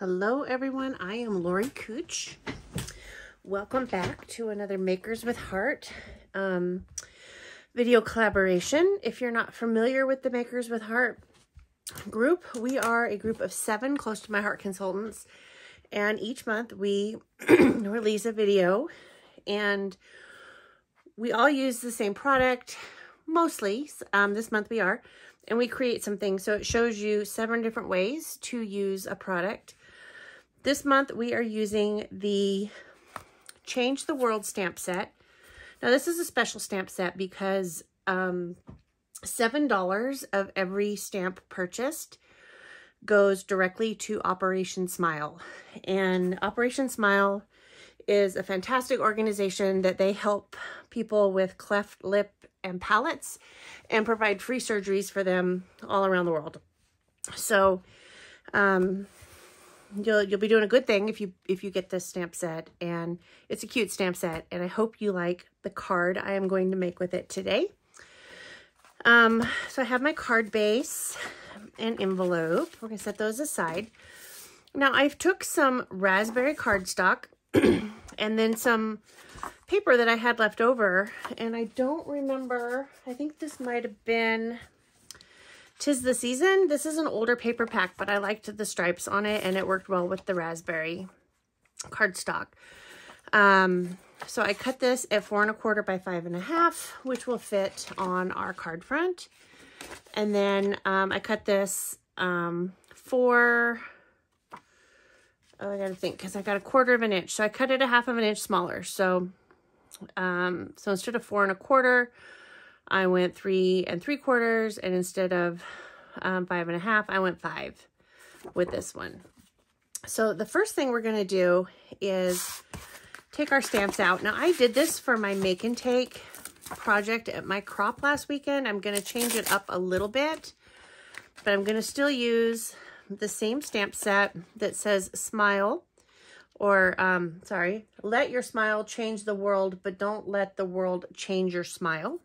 Hello everyone, I am Lori Kutsch. Welcome back to another Makers with Heart video collaboration. If you're not familiar with the Makers with Heart group, we are a group of 7 close to my heart consultants, and each month we release a video, and we all use the same product, mostly. This month we are, and we create something. So it shows you 7 different ways to use a product. This month we are using the Change the World stamp set. Now this is a special stamp set because $7 of every stamp purchased goes directly to Operation Smile. And Operation Smile is a fantastic organization that they help people with cleft lip and palates and provide free surgeries for them all around the world. So you'll be doing a good thing if you get this stamp set, and it's a cute stamp set, and I hope you like the card I am going to make with it today. So I have my card base and envelope. We're gonna set those aside. Now I've took some raspberry cardstock and then some paper that I had left over, and I don't remember, I think this might have been 'Tis the Season. This is an older paper pack, but I liked the stripes on it, and it worked well with the raspberry cardstock. So I cut this at 4 1/4 by 5 1/2, which will fit on our card front. And then I cut this for, I gotta think, because I got a 1/4 of an inch. So I cut it a 1/2 of an inch smaller. So instead of 4 1/4, I went 3 3/4, and instead of 5 1/2, I went 5 with this one. So the first thing we're going to do is take our stamps out. Now I did this for my make and take project at my crop last weekend. I'm going to change it up a little bit, but I'm going to still use the same stamp set that says smile, or sorry, let your smile change the world, but don't let the world change your smile.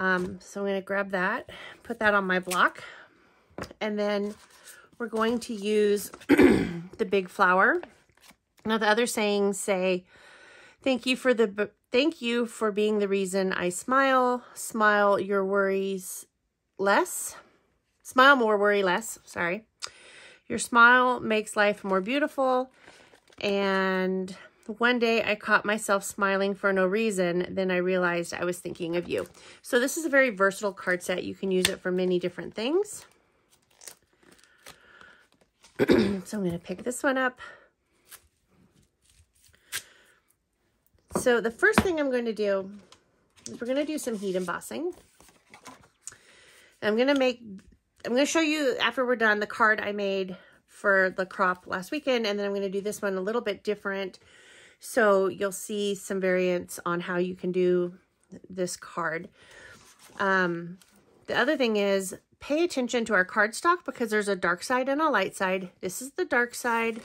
So I'm going to grab that, put that on my block, and then we're going to use the big flower. Now the other sayings say, thank you for being the reason I smile. Smile your worries less. Smile more, worry less. Sorry. Your smile makes life more beautiful. And one day I caught myself smiling for no reason. Then I realized I was thinking of you. So this is a very versatile card set. You can use it for many different things. So I'm going to pick this one up. So the first thing I'm going to do is we're going to do some heat embossing. I'm going to show you after we're done the card I made for the crop last weekend, and then I'm going to do this one a little bit different. So you'll see some variants on how you can do this card. The other thing is pay attention to our cardstock, because there's a dark side and a light side. This is the dark side,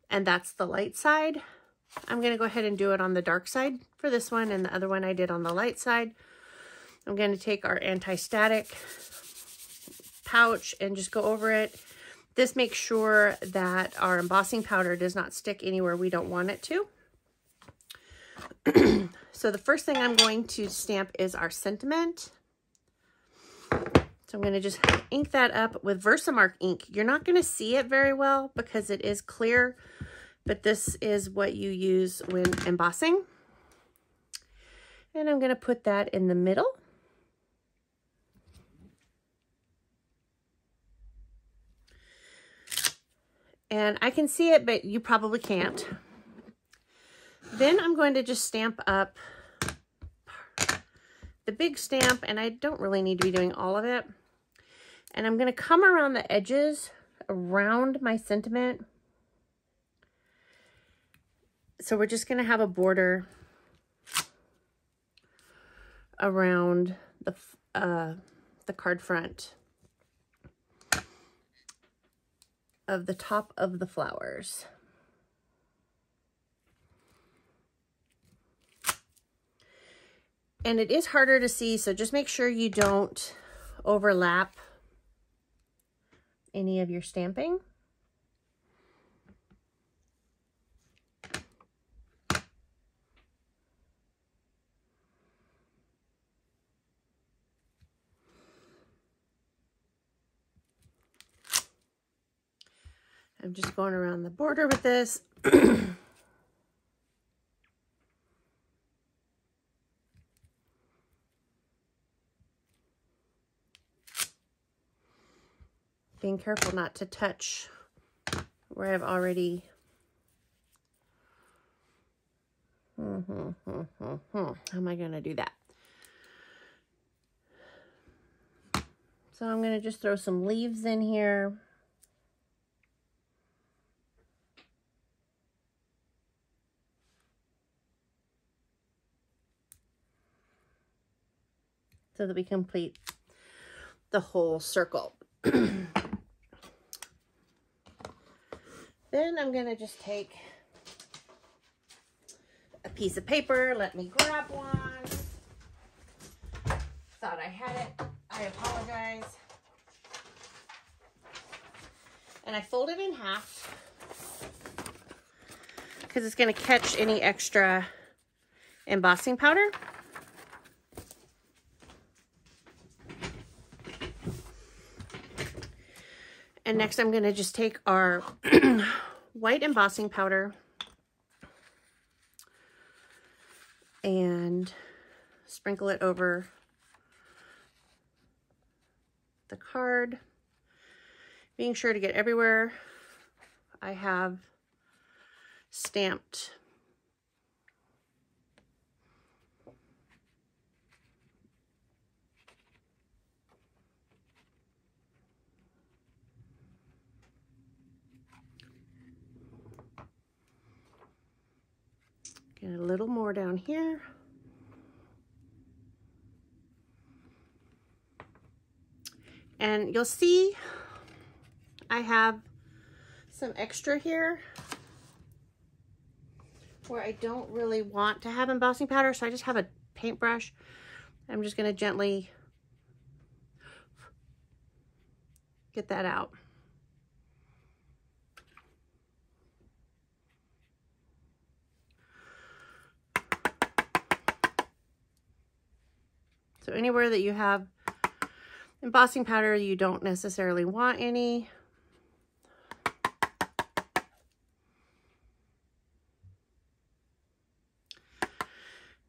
and that's the light side. I'm going to go ahead and do it on the dark side for this one, and the other one I did on the light side. I'm going to take our anti-static pouch and just go over it. This makes sure that our embossing powder does not stick anywhere we don't want it to. So the first thing I'm going to stamp is our sentiment. So I'm going to just ink that up with Versamark ink. You're not going to see it very well because it is clear, but this is what you use when embossing. And I'm going to put that in the middle. And I can see it, but you probably can't. Then I'm going to just stamp up the big stamp, and I don't really need to be doing all of it. And I'm going to come around the edges around my sentiment. So we're just going to have a border around the card front of the top of the flowers. And it is harder to see, so just make sure you don't overlap any of your stamping. I'm just going around the border with this. Being careful not to touch where I've already... How am I going to do that? So I'm going to just throw some leaves in here. So that we complete the whole circle. Then I'm going to just take a piece of paper. Let me grab one. Thought I had it. I apologize. And I fold it in half because it's going to catch any extra embossing powder. And next I'm going to just take our white embossing powder and sprinkle it over the card, being sure to get everywhere I have stamped. Get a little more down here. And you'll see I have some extra here where I don't really want to have embossing powder, so I just have a paintbrush. I'm just going to gently get that out. So anywhere that you have embossing powder, you don't necessarily want any.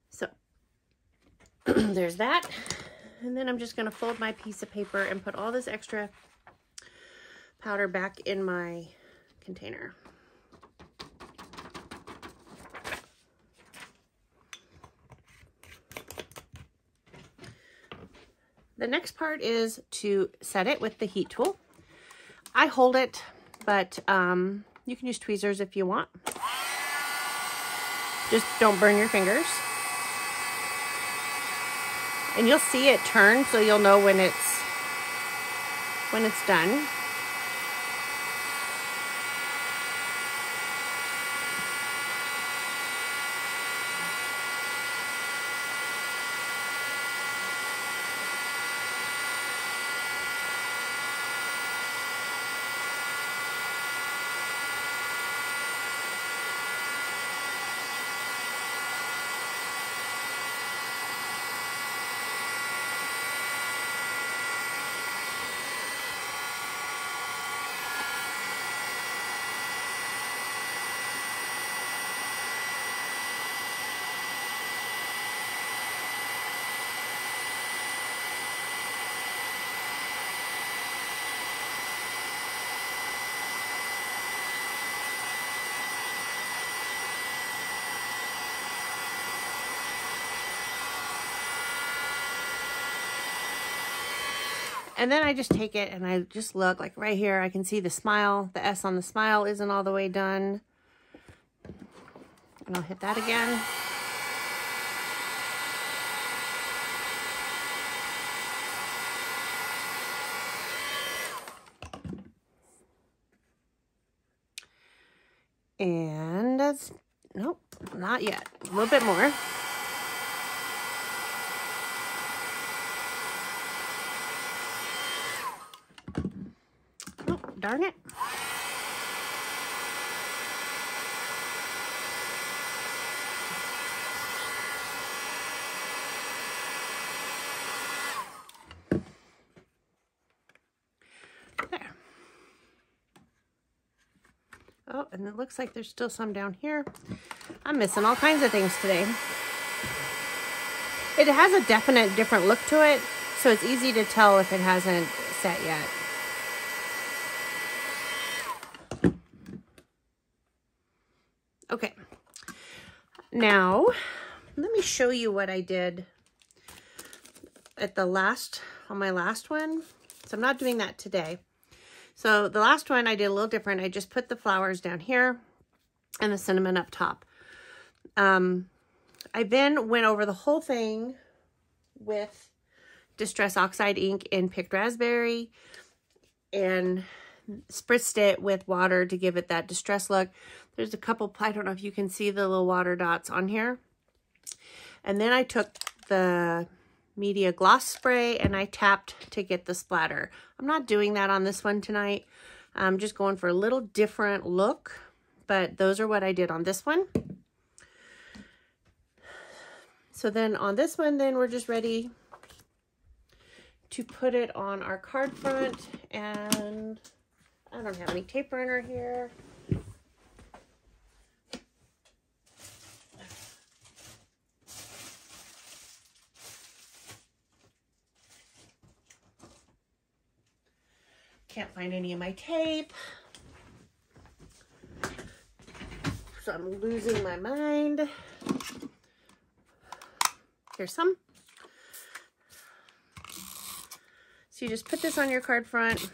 So there's that. And then I'm just going to fold my piece of paper and put all this extra powder back in my container. The next part is to set it with the heat tool. I hold it, but you can use tweezers if you want. Just don't burn your fingers. And you'll see it turn, so you'll know when it's done. And then I just take it and I just look, like right here, I can see the smile. The S on the smile isn't all the way done. And I'll hit that again. And that's, nope, not yet. A little bit more. Oh, darn it. There. Oh, and it looks like there's still some down here. I'm missing all kinds of things today. It has a definite different look to it, so it's easy to tell if it hasn't set yet. Okay, now let me show you what I did at the last, on my last one. So I'm not doing that today. So the last one I did a little different. I just put the flowers down here and the cinnamon up top. I then went over the whole thing with Distress Oxide ink in Picked Raspberry and spritzed it with water to give it that distress look. There's a couple, I don't know if you can see the little water dots on here. And then I took the Media Gloss Spray and I tapped to get the splatter. I'm not doing that on this one tonight. I'm just going for a little different look, but those are what I did on this one. So then on this one, then we're just ready to put it on our card front, and I don't have any tape runner here. Can't find any of my tape. So I'm losing my mind. Here's some. So you just put this on your card front.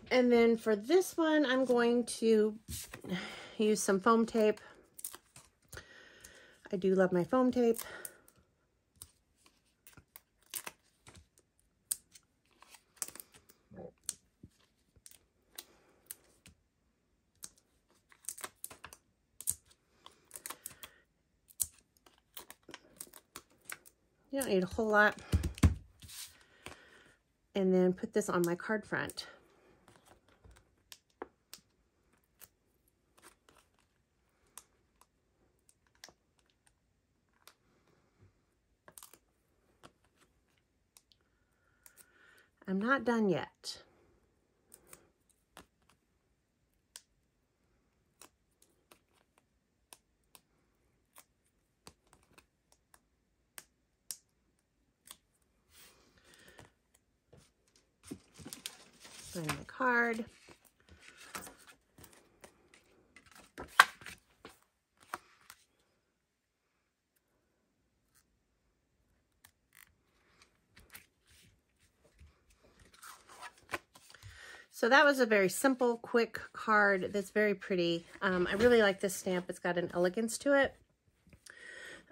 And then for this one, I'm going to use some foam tape. I do love my foam tape. You don't need a whole lot. And then put this on my card front. I'm not done yet. Find my card. So that was a very simple, quick card that's very pretty. I really like this stamp. It's got an elegance to it.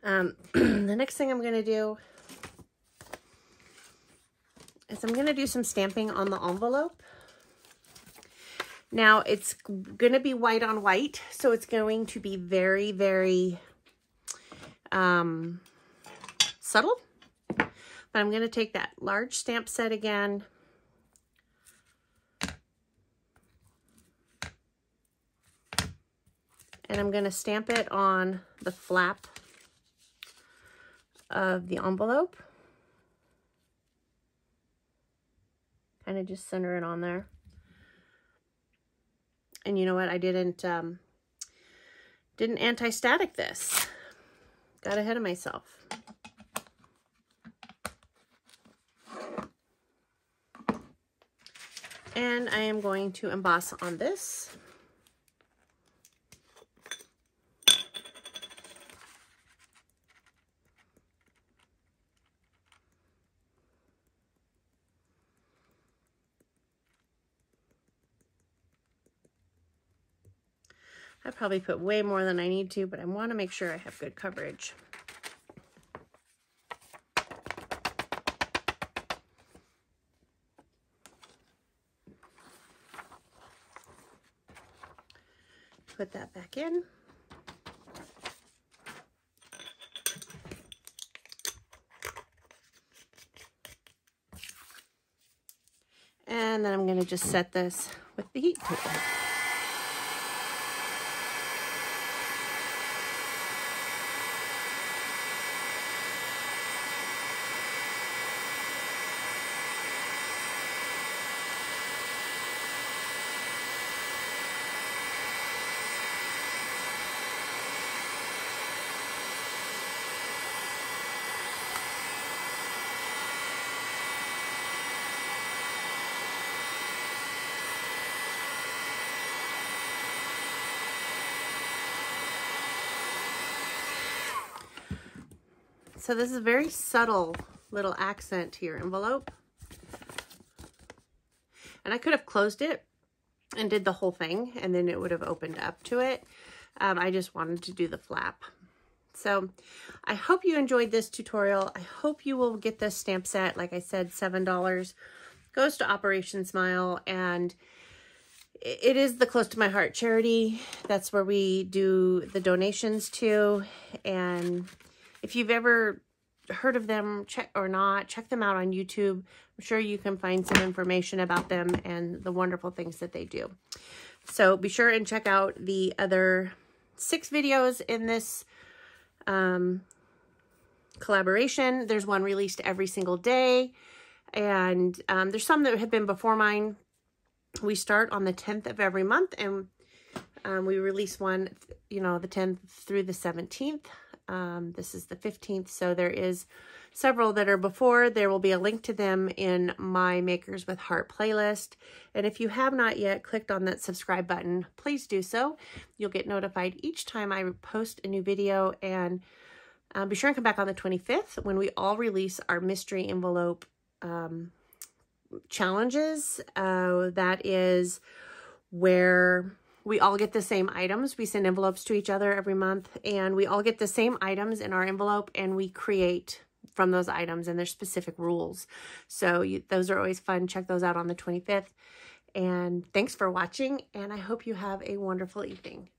The next thing I'm going to do is I'm going to do some stamping on the envelope. Now, it's going to be white on white, so it's going to be very, very subtle. But I'm going to take that large stamp set again. And I'm going to stamp it on the flap of the envelope. Kind of just center it on there. And you know what? I didn't anti-static this. Got ahead of myself. And I am going to emboss on this. I probably put way more than I need to, but I want to make sure I have good coverage. Put that back in. And then I'm going to just set this with the heat tool. So this is a very subtle little accent to your envelope. And I could have closed it and did the whole thing, and then it would have opened up to it. I just wanted to do the flap. So I hope you enjoyed this tutorial. I hope you will get this stamp set. Like I said, $7 goes to Operation Smile, and it is the Close to My Heart charity. That's where we do the donations to. And if you've ever heard of them, check them out on YouTube. I'm sure you can find some information about them and the wonderful things that they do. So be sure and check out the other 6 videos in this collaboration. There's one released every single day, and there's some that have been before mine. We start on the 10th of every month, and we release one, you know, the 10th through the 17th. This is the 15th, so there is several that are before. There will be a link to them in my Makers with Heart playlist. And if you have not yet clicked on that subscribe button, please do so. You'll get notified each time I post a new video. And be sure and come back on the 25th when we all release our mystery envelope challenges. That is where we all get the same items. We send envelopes to each other every month, and we all get the same items in our envelope, and we create from those items, and there's specific rules. So those are always fun. Check those out on the 25th. And thanks for watching, and I hope you have a wonderful evening.